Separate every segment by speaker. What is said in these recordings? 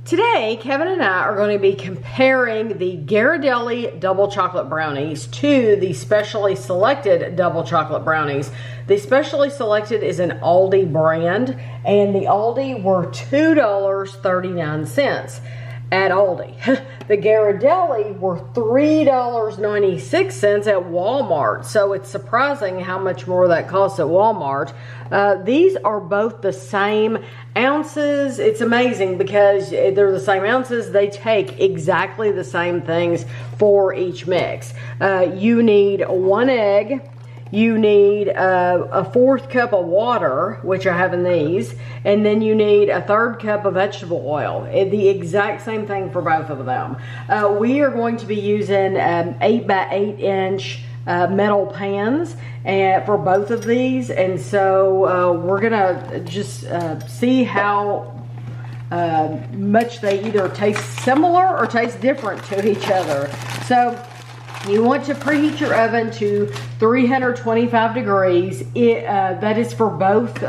Speaker 1: Today, Kevin and I are going to be comparing the Ghirardelli double chocolate brownies to the specially selected double chocolate brownies. The specially selected is an Aldi brand, and the Aldi were $2.39 at Aldi. The Ghirardelli were $3.96 at Walmart, so it's surprising how much more that costs at Walmart. These are both the same ounces. It's amazing because they're the same ounces. They take exactly the same things for each mix. You need 1 egg. You need a 1/4 cup of water, which I have in these, and then you need a 1/3 cup of vegetable oil. The exact same thing for both of them. We are going to be using 8 by 8 inch metal pans for both of these, and so we're gonna just see how much they either taste similar or taste different to each other. So you want to preheat your oven to 325 degrees. That is for both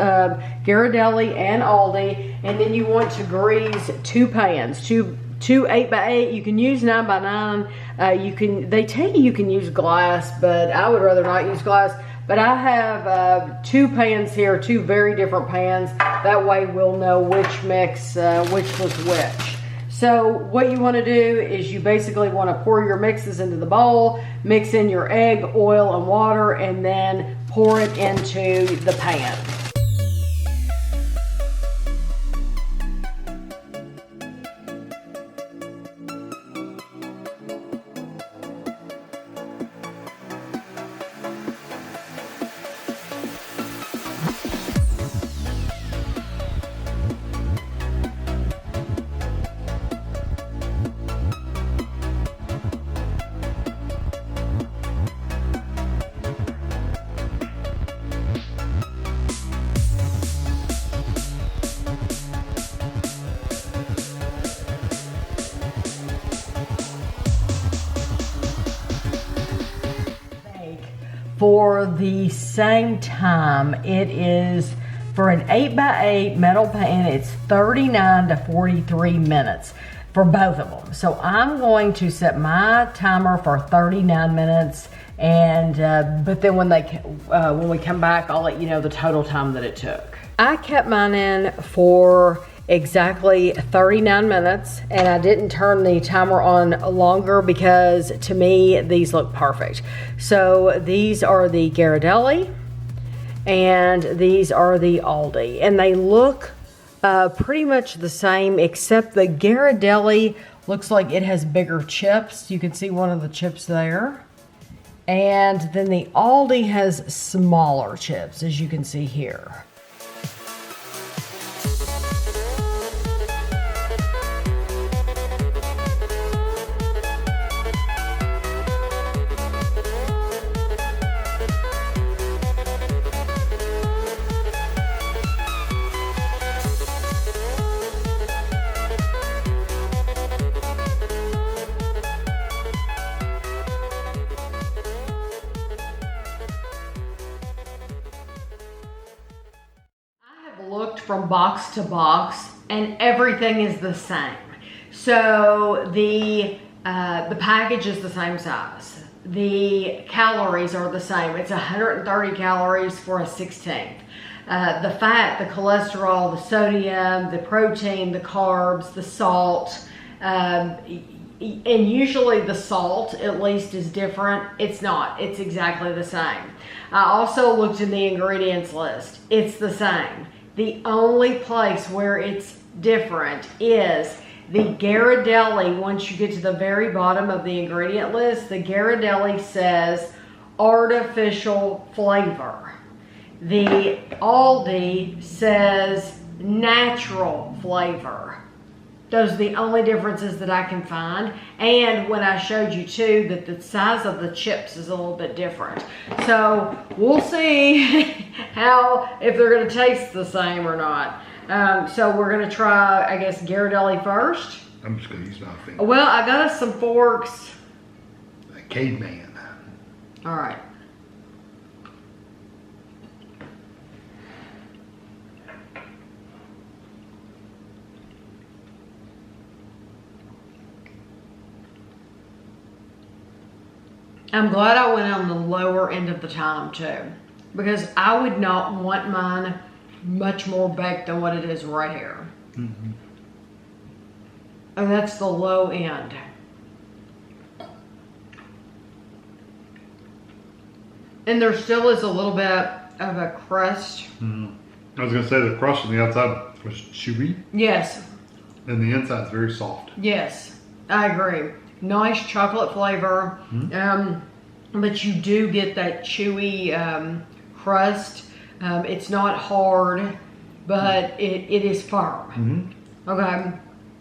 Speaker 1: Ghirardelli and Aldi. And then you want to grease 2 pans, two 8 by 8. You can use 9 by 9. They tell you can use glass, but I would rather not use glass. But I have 2 pans here, 2 very different pans. That way we'll know which mix, which was which. So what you want to do is you basically want to pour your mixes into the bowl, mix in your egg, oil, and water, and then pour it into the pan. For the same time, it is for an 8 by 8 metal pan, it's 39 to 43 minutes for both of them. So I'm going to set my timer for 39 minutes, and but then when we come back, I'll let you know the total time that it took. I kept mine in for exactly 39 minutes, and I didn't turn the timer on longer because to me these look perfect. So these are the Ghirardelli and these are the Aldi, and they look pretty much the same, except the Ghirardelli looks like it has bigger chips. You can see one of the chips there, and then the Aldi has smaller chips, as you can see here. Looked from box to box and everything is the same. So the package is the same size. The calories are the same. It's 130 calories for a 16th. The fat, the cholesterol, the sodium, the protein, the carbs, the salt, and usually the salt at least is different. It's not. It's exactly the same. I also looked in the ingredients list. It's the same. The only place where it's different is the Ghirardelli. Once you get to the very bottom of the ingredient list, the Ghirardelli says artificial flavor. The Aldi says natural flavor. Those are the only differences that I can find. And when I showed you too that the size of the chips is a little bit different. So we'll see if they're gonna taste the same or not. So we're gonna try, I guess, Ghirardelli first.
Speaker 2: I'm just gonna use my finger.
Speaker 1: Well, I got us some forks.
Speaker 2: A caveman.
Speaker 1: All right. I'm glad I went on the lower end of the time too, because I would not want mine much more baked than what it is right here.
Speaker 2: Mm-hmm.
Speaker 1: And that's the low end. And there still is a little bit of a crust.
Speaker 2: Mm-hmm. I was gonna say the crust on the outside was chewy.
Speaker 1: Yes.
Speaker 2: And the inside's very soft.
Speaker 1: Yes, I agree. Nice chocolate flavor.
Speaker 2: Mm-hmm.
Speaker 1: But you do get that chewy crust. It's not hard, but it is firm.
Speaker 2: Mm-hmm.
Speaker 1: Okay.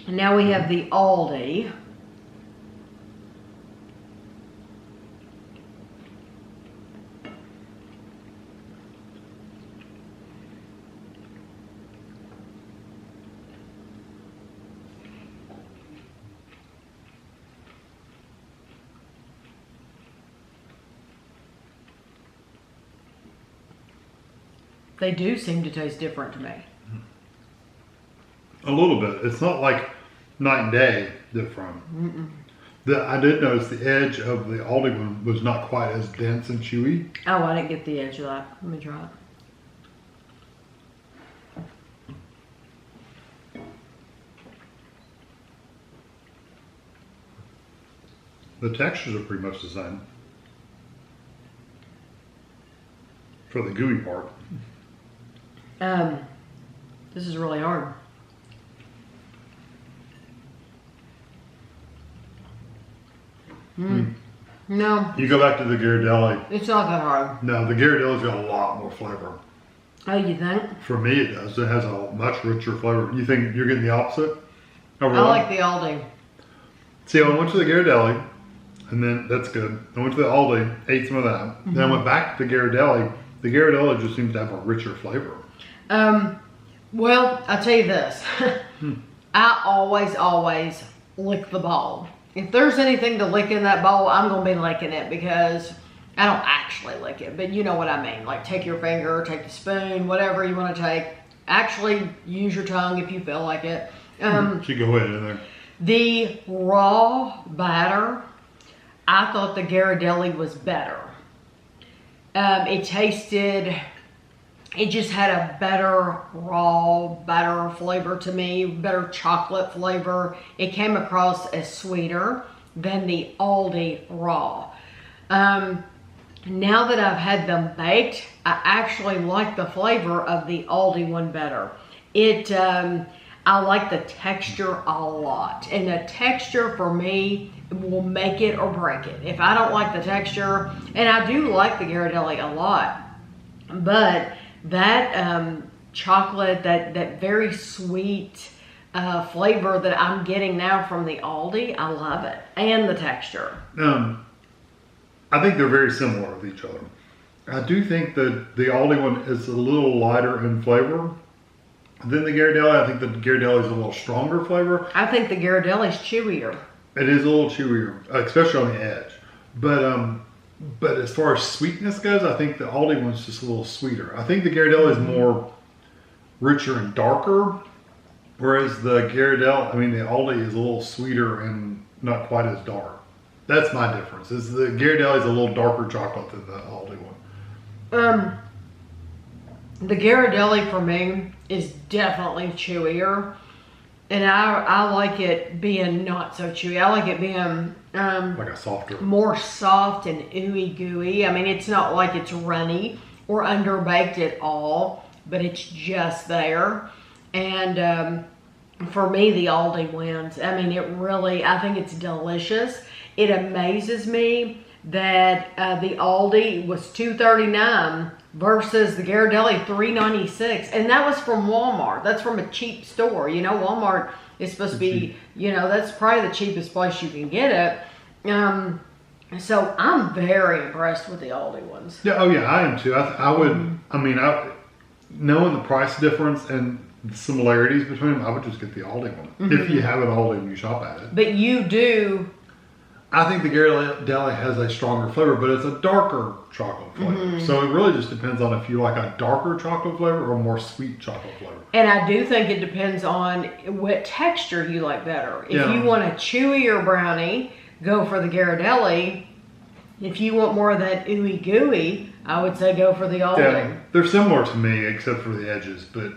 Speaker 1: And now we have the Aldi. They do seem to taste different to me.
Speaker 2: A little bit. It's not like night and day different. I did notice the edge of the Aldi one was not quite as dense and chewy.
Speaker 1: Oh, I didn't get the edge of that. Let me try it.
Speaker 2: The textures are pretty much the same. For the gooey part.
Speaker 1: This is really hard. No,
Speaker 2: You go back to the Ghirardelli.
Speaker 1: it's not that hard.
Speaker 2: No, the Ghirardelli's got a lot more flavor.
Speaker 1: Oh, you think?
Speaker 2: For me, it does. It has a much richer flavor. You think you're getting the opposite?
Speaker 1: I like the Aldi.
Speaker 2: See, I went to the Ghirardelli, and then that's good. I went to the Aldi, ate some of that. Then I went back to the Ghirardelli. The Ghirardelli just seems to have a richer flavor.
Speaker 1: Well, I'll tell you this. I always lick the bowl. If there's anything to lick in that bowl, I'm going to be licking it because I don't actually lick it, but you know what I mean. Like take your finger, take the spoon, whatever you want to take. Actually, use your tongue if you feel like it.
Speaker 2: She go ahead in there.
Speaker 1: The raw batter, I thought the Ghirardelli was better. It just had a better raw batter flavor to me, better chocolate flavor. It came across as sweeter than the Aldi raw. Now that I've had them baked, I actually like the flavor of the Aldi one better. I like the texture a lot. And the texture for me will make it or break it. If I don't like the texture, and I do like the Ghirardelli a lot, but that chocolate, that very sweet flavor that I'm getting now from the Aldi, I love it. And the texture.
Speaker 2: I think they're very similar with each other. I do think that the Aldi one is a little lighter in flavor than the Ghirardelli. I think the Ghirardelli is a little stronger flavor.
Speaker 1: I think the Ghirardelli's chewier.
Speaker 2: It is a little chewier, especially on the edge. But as far as sweetness goes, I think the Aldi one's just a little sweeter. I think the Ghirardelli is more richer and darker, whereas the the Aldi is a little sweeter and not quite as dark. That's my difference. Is the Ghirardelli is a little darker chocolate than the Aldi one.
Speaker 1: The Ghirardelli for me is definitely chewier, and I like it being not so chewy. I like it being
Speaker 2: Like a softer.
Speaker 1: more soft and ooey gooey. I mean, it's not like it's runny or underbaked at all, but it's just there. And for me, the Aldi wins. I mean, I think it's delicious. It amazes me that the Aldi was $2.39 versus the Ghirardelli $3.96, and that was from Walmart. That's from a cheap store. You know, Walmart is supposed to be, that's probably the cheapest place you can get it. So I'm very impressed with the Aldi ones.
Speaker 2: Yeah, oh yeah, I am too. I would. Knowing the price difference and the similarities between them, I would just get the Aldi one if you have an Aldi and you shop at it.
Speaker 1: But you do.
Speaker 2: I think the Ghirardelli has a stronger flavor, but it's a darker chocolate flavor. So it really just depends on if you like a darker chocolate flavor or a more sweet chocolate flavor.
Speaker 1: And I do think it depends on what texture you like better. If you want a chewier brownie, go for the Ghirardelli. If you want more of that ooey gooey, I would say go for the Aldi.
Speaker 2: Yeah, they're similar to me except for the edges, but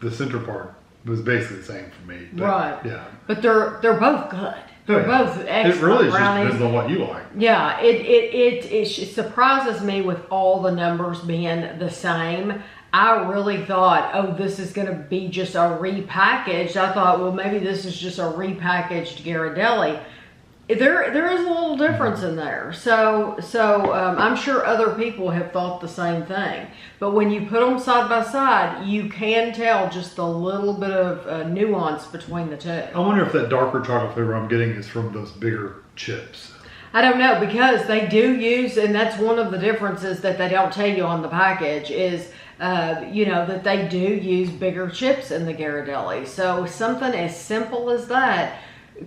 Speaker 2: the center part was basically the same for me. But,
Speaker 1: right.
Speaker 2: Yeah.
Speaker 1: But they're both good. They're both excellent.
Speaker 2: It really
Speaker 1: Brownies.
Speaker 2: just depends on what you like.
Speaker 1: Yeah, it surprises me with all the numbers being the same. I really thought, oh, this is going to be just a repackaged. I thought, well, maybe this is just a repackaged Ghirardelli. There is a little difference in there. So I'm sure other people have thought the same thing. But when you put them side by side, you can tell just a little bit of nuance between the two.
Speaker 2: I wonder if that darker chocolate flavor I'm getting is from those bigger chips.
Speaker 1: I don't know, because they do use, and that's one of the differences that they don't tell you on the package is, that they do use bigger chips in the Ghirardelli. So something as simple as that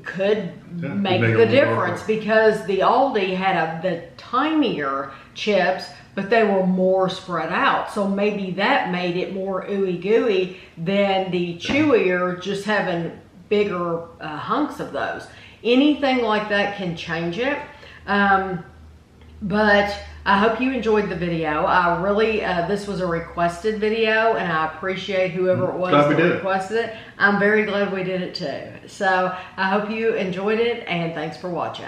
Speaker 1: could make the difference, because the Aldi had the tinier chips, but they were more spread out. So maybe that made it more ooey gooey than the chewier, just having bigger hunks of those. Anything like that can change it. But I hope you enjoyed the video. I really, this was a requested video, and I appreciate whoever it was that requested it. I'm very glad we did it too. So I hope you enjoyed it, and thanks for watching.